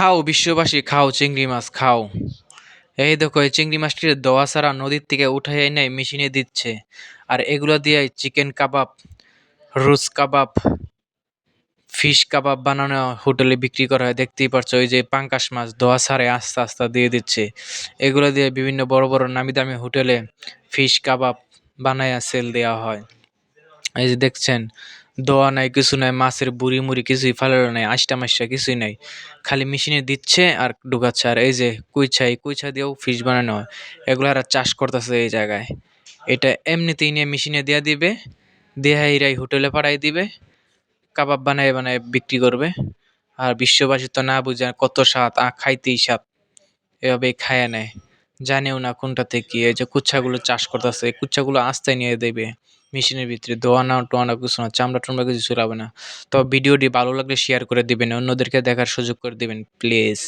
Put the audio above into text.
খাও বিশ্ববাসী, খাও চিংড়ি মাছ খাও। এই দেখো এই চিংড়ি মাছটির দোয়া ছাড়া নদীর থেকে উঠাই এনে মেশিনে দিচ্ছে। আর এগুলো দিয়ে চিকেন কাবাব, রুস কাবাব, ফিশ কাবাব বানানো হোটেলে বিক্রি করা হয়। দেখতেই পারছো ওই যে পাঙ্কাশ মাছ দোয়া ছাড়াই আস্তে আস্তে দিয়ে দিচ্ছে। এগুলো দিয়ে বিভিন্ন বড় বড় নামি দামি হোটেলে ফিশ কাবাব বানায় সেল দেওয়া হয়। এই যে দেখছেন, দোয়া নাই কিছু নাই, মাছের বুড়ি মুড়ি কিছুই ফালানো নাই, আষ্টা মাস্টা কিছুই নাই, খালি মেশিনে দিচ্ছে আর ঢুকাচ্ছে। আর এই যে কুইছা, এই কুইছা দিয়েও ফিশ বানানো হয়। এগুলো আর চাষ করতেছে এই জায়গায়। এটা এমনিতেই নিয়ে মেশিনে দিয়া দিবে, দেহা এরাই হোটেলে পাঠাই দিবে, কাবাব বানায় বানায় বিক্রি করবে। আর বিশ্ববাসী তো না বুঝে কত স্বাদ, খাইতেই স্বাদ, এভাবে খায়া নেয়, জানেও না কোনটাতে কি। এই যে কুচ্ছাগুলো চাষ করতেছে, এই কুচ্ছাগুলো আস্তে নিয়ে দেবে মেশিনের ভিতরে, দোয়ানা টোয়ানা কিছু না, চামড়া টামড়া কিছু চুরাবে না। তো ভিডিওটি ভালো লাগলে শেয়ার করে দিবেন, অন্যদেরকে দেখার সুযোগ করে দিবেন প্লিজ।